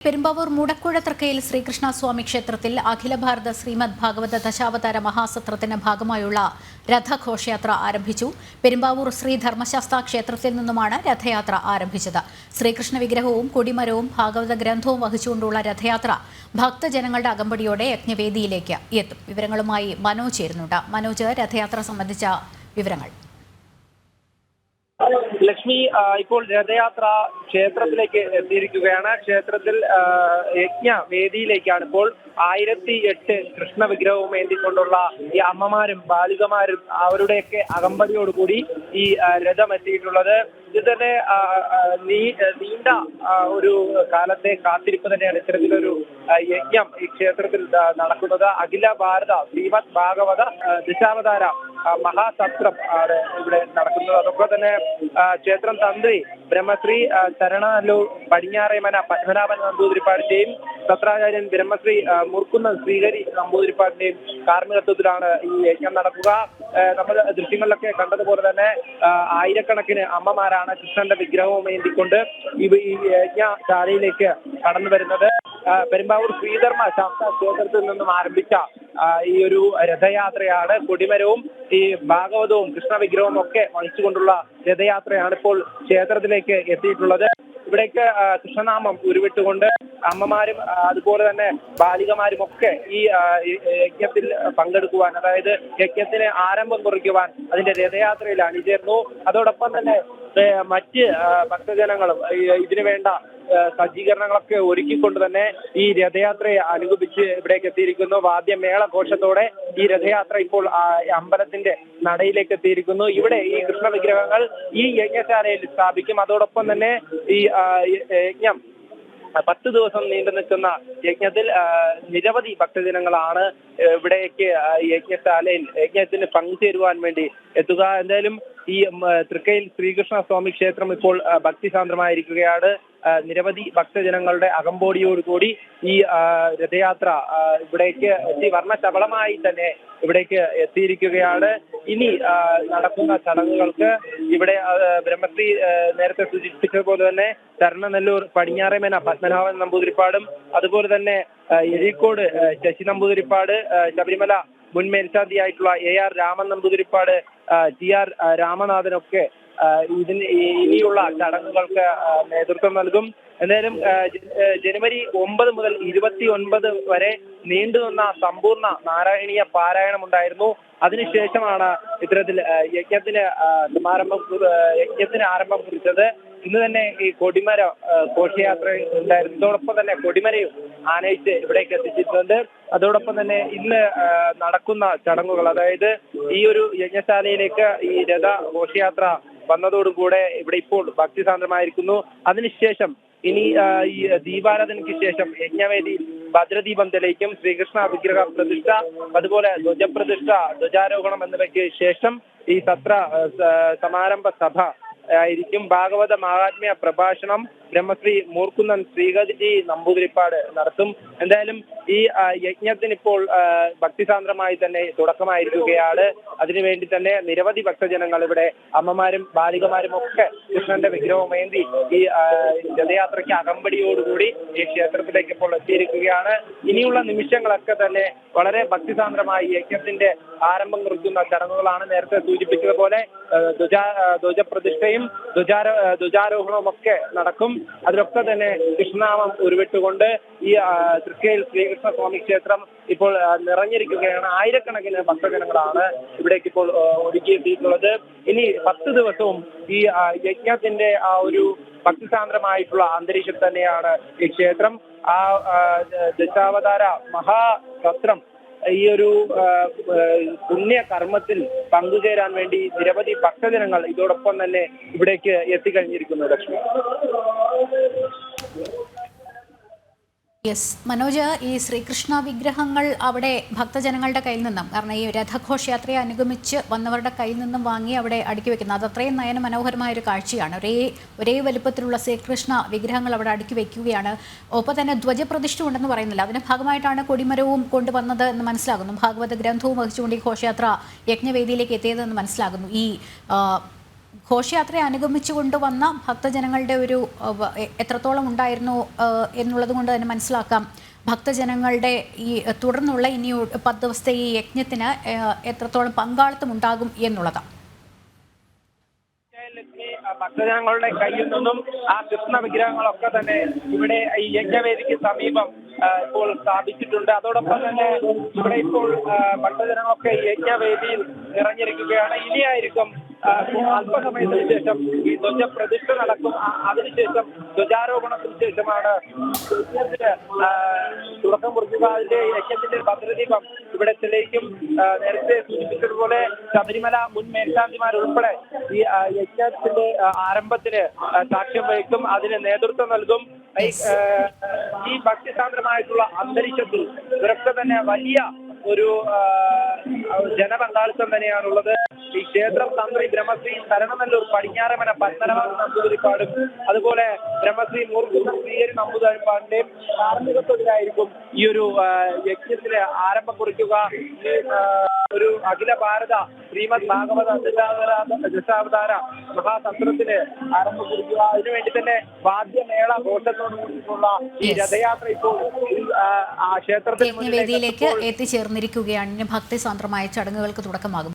പെരുമ്പാവൂർ മൂടക്കുഴ തൃക്കയിൽ ശ്രീകൃഷ്ണസ്വാമി ക്ഷേത്രത്തിൽ അഖില ഭാരത ശ്രീമദ് ഭാഗവത ദശാവതാര മഹാസത്രത്തിന്റെ ഭാഗമായുള്ള രഥഘോഷയാത്ര ആരംഭിച്ചു. പെരുമ്പാവൂർ ശ്രീ ധർമ്മശാസ്ത്ര ക്ഷേത്രത്തിൽ നിന്നുമാണ് രഥയാത്ര ആരംഭിച്ചത്. ശ്രീകൃഷ്ണ വിഗ്രഹവും കൊടിമരവും ഭാഗവത ഗ്രന്ഥവും വഹിച്ചുകൊണ്ടുള്ള രഥയാത്ര ഭക്തജനങ്ങളുടെ അകമ്പടിയോടെ യജ്ഞവേദിയിലേക്ക് എത്തും. വിവരങ്ങളുമായി മനോജ് ചേരുന്നുണ്ട്. മനോജ്, രഥയാത്ര സംബന്ധിച്ച വിവരങ്ങൾ. ലക്ഷ്മി, ഇപ്പോൾ രഥയാത്ര ക്ഷേത്രത്തിലേക്ക് എത്തിയിരിക്കുകയാണ്. ക്ഷേത്രത്തിൽ യജ്ഞവേദിയിലേക്കാണ് ഇപ്പോൾ 1008 കൃഷ്ണ വിഗ്രഹവും ഏന്തിക്കൊണ്ടുള്ള ഈ അമ്മമാരും ബാലികമാരും അവരുടെയൊക്കെ അകമ്പടിയോടുകൂടി ഈ രഥം എത്തിയിട്ടുള്ളത്. ഇത് തന്നെ നീണ്ട ഒരു കാലത്തെ കാത്തിരിപ്പ് തന്നെയാണ് ഇത്തരത്തിലൊരു യജ്ഞം ഈ ക്ഷേത്രത്തിൽ നടക്കുന്നത്. അഖില ഭാരത ശ്രീമദ് ഭാഗവത ദശാവതാര മഹാസത്രം ആണ് ഇവിടെ നടക്കുന്നത്. അതൊക്കെ തന്നെ ക്ഷേത്രം തന്ത്രി ബ്രഹ്മശ്രീ ശരണനല്ലൂർ പടിഞ്ഞാറേമന പത്മനാഭൻ നമ്പൂതിരിപ്പാടിന്റെയും സത്രാചാര്യൻ ബ്രഹ്മശ്രീ മൂർക്കുന്നൻ ശ്രീഹരി നമ്പൂതിരിപ്പാടിന്റെയും കാർമ്മികത്വത്തിലാണ് ഈ യജ്ഞം നടക്കുക. നമ്മൾ ദൃശ്യങ്ങളിലൊക്കെ കണ്ടതുപോലെ തന്നെ ആയിരക്കണക്കിന് അമ്മമാരാണ് കൃഷ്ണന്റെ വിഗ്രഹവും ഏന്തിക്കൊണ്ട് ഈ യജ്ഞശാലയിലേക്ക് കടന്നു വരുന്നത്. പെരുമ്പാവൂർ ശ്രീധർമ്മ ശാസ്ത്ര ക്ഷേത്രത്തിൽ നിന്നും ആരംഭിച്ച ഈ ഒരു രഥയാത്രയാണ്. കൊടിമരവും ഈ ഭാഗവതവും കൃഷ്ണ വിഗ്രഹവും ഒക്കെ വഹിച്ചുകൊണ്ടുള്ള രഥയാത്രയാണ് ഇപ്പോൾ ക്ഷേത്രത്തിലേക്ക് എത്തിയിട്ടുള്ളത്. ഇവിടേക്ക് കൃഷ്ണനാമം ഉരുവിട്ടുകൊണ്ട് അമ്മമാരും അതുപോലെ തന്നെ ബാലികമാരും ഒക്കെ ഈ യജ്ഞത്തിൽ പങ്കെടുക്കുവാൻ, അതായത് യജ്ഞത്തിന് ആരംഭം കുറിക്കുവാൻ അതിന്റെ രഥയാത്രയിൽ അണിചേർന്നു. അതോടൊപ്പം തന്നെ മറ്റ് ഭക്തജനങ്ങളും ഇതിനു വേണ്ട സജ്ജീകരണങ്ങളൊക്കെ ഒരുക്കിക്കൊണ്ട് തന്നെ ഈ രഥയാത്രയെ അനുഗമിച്ച് ഇവിടേക്ക് എത്തിയിരിക്കുന്നു. വാദ്യമേള ഘോഷത്തോടെ ഈ രഥയാത്ര ഇപ്പോൾ അമ്പലത്തിന്റെ നടയിലേക്ക് എത്തിയിരിക്കുന്നു. ഇവിടെ ഈ കൃഷ്ണ വിഗ്രഹങ്ങൾ ഈ യജ്ഞശാലയിൽ സ്ഥാപിക്കും. അതോടൊപ്പം തന്നെ ഈ യജ്ഞം 10 ദിവസം നീണ്ടു നിൽക്കുന്ന യജ്ഞത്തിൽ നിരവധി ഭക്തജനങ്ങളാണ് ഇവിടേക്ക് യജ്ഞശാലയിൽ യജ്ഞത്തിന് പങ്കുചേരുവാൻ വേണ്ടി എത്തുക. എന്തായാലും ഈ തൃക്കയിൽ ശ്രീകൃഷ്ണ സ്വാമി ക്ഷേത്രം ഇപ്പോൾ ഭക്തിസാന്ദ്രമായിരിക്കുകയാണ്. നിരവധി ഭക്തജനങ്ങളുടെ അകമ്പോടിയോടുകൂടി ഈ രഥയാത്ര ഇവിടേക്ക് വർണ്ണശബളമായി തന്നെ ഇവിടേക്ക് എത്തിയിരിക്കുകയാണ്. ഇനി നടക്കുന്ന ചടങ്ങുകൾക്ക് ഇവിടെ ബ്രഹ്മശ്രീ നേരത്തെ സൂചിപ്പിച്ചതുപോലെ തന്നെ ശരണനല്ലൂർ പടിഞ്ഞാറേമന പത്മനാഭൻ നമ്പൂതിരിപ്പാടും അതുപോലെ തന്നെ എഴീക്കോട് ശശി നമ്പൂതിരിപ്പാട്, ശബരിമല മുൻ മേൽശാന്തിയായിട്ടുള്ള AR രാമൻ നമ്പൂതിരിപ്പാട്, TR രാമനാഥനൊക്കെ ഇനിയുള്ള ചടങ്ങുകൾക്ക് നേതൃത്വം നൽകും. എന്തായാലും ജനുവരി 9 മുതൽ 29 വരെ നീണ്ടുനിന്ന സമ്പൂർണ്ണ നാരായണീയ പാരായണം ഉണ്ടായിരുന്നു. അതിനുശേഷമാണ് ഇത്തരത്തിൽ യജ്ഞത്തിന് ആരംഭം കുറിച്ചത്. ഇന്ന് തന്നെ ഈ കൊടിമര ഘോഷയാത്ര ഉണ്ടായിരുന്നു. ഇതോടൊപ്പം തന്നെ കൊടിമരയും ആനയിച്ച് ഇവിടേക്ക് എത്തിച്ചിട്ടുണ്ട്. അതോടൊപ്പം തന്നെ ഇന്ന് നടക്കുന്ന ചടങ്ങുകൾ, അതായത് ഈ ഒരു യജ്ഞശാലയിലേക്ക് ഈ രഥ ഘോഷയാത്ര വന്നതോടുകൂടെ ഇവിടെ ഇപ്പോൾ ഭക്തിസാന്ദ്രമായിരിക്കുന്നു. അതിനുശേഷം ഇനി ഈ ദീപാരാധനയ്ക്ക് ശേഷം യജ്ഞവേദിയിൽ ഭദ്രദീപം തെളിയിക്കും. ശ്രീകൃഷ്ണ വിഗ്രഹ പ്രതിഷ്ഠ, അതുപോലെ ധ്വജപ്രതിഷ്ഠ, ധ്വജാരോഹണം എന്നിവയ്ക്ക് ശേഷം ഈ സത്ര സമാരംഭ സഭ ആയിരിക്കും. ഭാഗവത മഹാത്മ്യ പ്രഭാഷണം ബ്രഹ്മശ്രീ മൂർക്കുന്നൻ ശ്രീഹരി നമ്പൂതിരിപ്പാട് നടത്തും. എന്തായാലും ഈ യജ്ഞത്തിന് ഇപ്പോൾ ഭക്തിസാന്ദ്രമായി തന്നെ തുടക്കമായിരിക്കുകയാണ്. അതിനുവേണ്ടി തന്നെ നിരവധി ഭക്തജനങ്ങൾ ഇവിടെ അമ്മമാരും ബാലികമാരും ഒക്കെ കൃഷ്ണന്റെ വിഗ്രഹം ഏന്തി ഈ രഥയാത്രയ്ക്ക് അകമ്പടിയോടുകൂടി ഈ ക്ഷേത്രത്തിലേക്ക് ഇപ്പോൾ എത്തിയിരിക്കുകയാണ്. ഇനിയുള്ള നിമിഷങ്ങളൊക്കെ തന്നെ വളരെ ഭക്തിസാന്ദ്രമായി യജ്ഞത്തിന്റെ ആരംഭം കുറിക്കുന്ന ചടങ്ങുകളാണ്. നേരത്തെ സൂചിപ്പിച്ചതുപോലെ ധ്വജപ്രതിഷ്ഠയും ധ്വജാരോഹണവും ഒക്കെ നടക്കും. അതിലൊക്കെ തന്നെ കൃഷ്ണനാമം ഉരുവിട്ടുകൊണ്ട് ഈ തൃക്കയിൽ ശ്രീകൃഷ്ണ സ്വാമി ക്ഷേത്രം ഇപ്പോൾ നിറഞ്ഞിരിക്കുകയാണ്. ആയിരക്കണക്കിന് ഭക്തജനങ്ങളാണ് ഇവിടേക്ക് ഇപ്പോൾ ഒഴുകിയെത്തിയിട്ടുള്ളത്. ഇനി 10 ദിവസവും ഈ യജ്ഞത്തിന്റെ ആ ഒരു ഭക്തിസാന്ദ്രമായിട്ടുള്ള അന്തരീക്ഷം തന്നെയാണ് ഈ ക്ഷേത്രം. ആ ദശാവതാര മഹാസത്രം ഈ ഒരു പുണ്യകർമ്മത്തിൽ പങ്കുചേരാൻ വേണ്ടി നിരവധി ഭക്തജനങ്ങൾ ഇതോടൊപ്പം തന്നെ ഇവിടേക്ക് എത്തിക്കഴിഞ്ഞിരിക്കുന്നു. ലക്ഷ്മി. യെസ് മനോജ്, ഈ ശ്രീകൃഷ്ണ വിഗ്രഹങ്ങൾ അവിടെ ഭക്തജനങ്ങളുടെ കയ്യിൽ നിന്നും, കാരണം ഈ രഥഘോഷയാത്രയെ അനുഗമിച്ച് വന്നവരുടെ കയ്യിൽ നിന്നും വാങ്ങി അവിടെ അടുക്കി വെക്കുന്നത് അത് അത്രയും നയന മനോഹരമായൊരു കാഴ്ചയാണ്. ഒരേ വലുപ്പത്തിലുള്ള ശ്രീകൃഷ്ണ വിഗ്രഹങ്ങൾ അവിടെ അടുക്കി വെക്കുകയാണ്. ഒപ്പം തന്നെ ധ്വജപ്രതിഷ്ഠ ഉണ്ടെന്ന് പറയുന്നില്ല. അതിന്റെ ഭാഗമായിട്ടാണ് കൊടിമരവും കൊണ്ടുവന്നത് എന്ന് മനസ്സിലാകുന്നു. ഭാഗവത ഗ്രന്ഥവും വഹിച്ചുകൊണ്ട് ഈ ഘോഷയാത്ര യജ്ഞവേദിയിലേക്ക് എത്തിയതെന്ന് മനസ്സിലാകുന്നു. ഈ ഘോഷയാത്രയെ അനുഗമിച്ചു കൊണ്ടുവന്ന ഭക്തജനങ്ങളുടെ ഒരു എത്രത്തോളം ഉണ്ടായിരുന്നു എന്നുള്ളത് കൊണ്ട് തന്നെ മനസ്സിലാക്കാം ഭക്തജനങ്ങളുടെ ഈ തുടർന്നുള്ള ഇനി 10 ദിവസത്തെ ഈ യജ്ഞത്തിന് എത്രത്തോളം പങ്കാളിത്തം ഉണ്ടാകും എന്നുള്ളതാണ്. ഭക്തജനങ്ങളുടെ കയ്യിൽ നിന്നും ആ കൃഷ്ണ വിഗ്രഹങ്ങളൊക്കെ തന്നെ ഇവിടെ ഈ യജ്ഞവേദിക്ക് സമീപം ഇപ്പോൾ സ്ഥാപിച്ചിട്ടുണ്ട്. അതോടൊപ്പം തന്നെ ഇവിടെ ഇപ്പോൾ ഭക്തജനങ്ങളൊക്കെ ഈ യജ്ഞവേദിയിൽ നിറഞ്ഞിരിക്കുകയാണ്. ഇനിയായിരിക്കും അല്പസമയത്തിന് ശേഷം ഈ ധ്വജ പ്രതിഷ്ഠ നടക്കും. അതിനുശേഷം ധ്വജാരോപണത്തിന് ശേഷമാണ് തുടക്കം കുറിക്കുക. അതിന്റെ യജ്ഞത്തിന്റെ ഭദ്രദീപം ഇവിടെ തെളിയിക്കും. നേരത്തെ സൂചിപ്പിച്ചതുപോലെ ശബരിമല മുൻ മേൽശാന്തിമാരുൾപ്പെടെ ഈ യജ്ഞത്തിന്റെ ആരംഭത്തിന് സാക്ഷ്യം വഹിക്കും, അതിന് നേതൃത്വം നൽകും. ഈ ഭക്തിസാന്ദ്രമായിട്ടുള്ള അന്തരീക്ഷത്തിൽ ഇവരൊക്കെ തന്നെ വലിയ ഒരു ജനപങ്കാളിത്തം തന്നെയാണുള്ളത്. ഈ ക്ഷേത്രം തന്ത്രി ബ്രഹ്മശ്രീ ശരണനല്ലൂർ പടിഞ്ഞാറമന പത്മനാഭൻ നമ്പൂതിരിപ്പാടും അതുപോലെ ബ്രഹ്മശ്രീ മൂർഖുന്നം ശ്രീഹരി നമ്പൂതിരിപ്പാടിന്റെയും കാർമ്മികത്വത്തിലായിരിക്കും ഈ ഒരു യജ്ഞത്തിന് ആരംഭം കുറിക്കുക. ഒരു അഖില ഭാരത ശ്രീമദ് ഭാഗവത ദശാവതാര മഹാസത്രത്തിന് ആരംഭം കുറിക്കുക. അതിനുവേണ്ടി തന്നെ വാദ്യമേള ഘോഷത്തോട് കൂടിയിട്ടുള്ള ഈ രഥയാത്ര ഇപ്പോൾ ക്ഷേത്രത്തിൽ യജ്ഞവേദിയിലേക്ക് എത്തിച്ചേർന്നിരിക്കുകയാണ്. ഭക്തിസാന്ദ്രമായ ചടങ്ങുകൾക്ക് തുടക്കമാകും.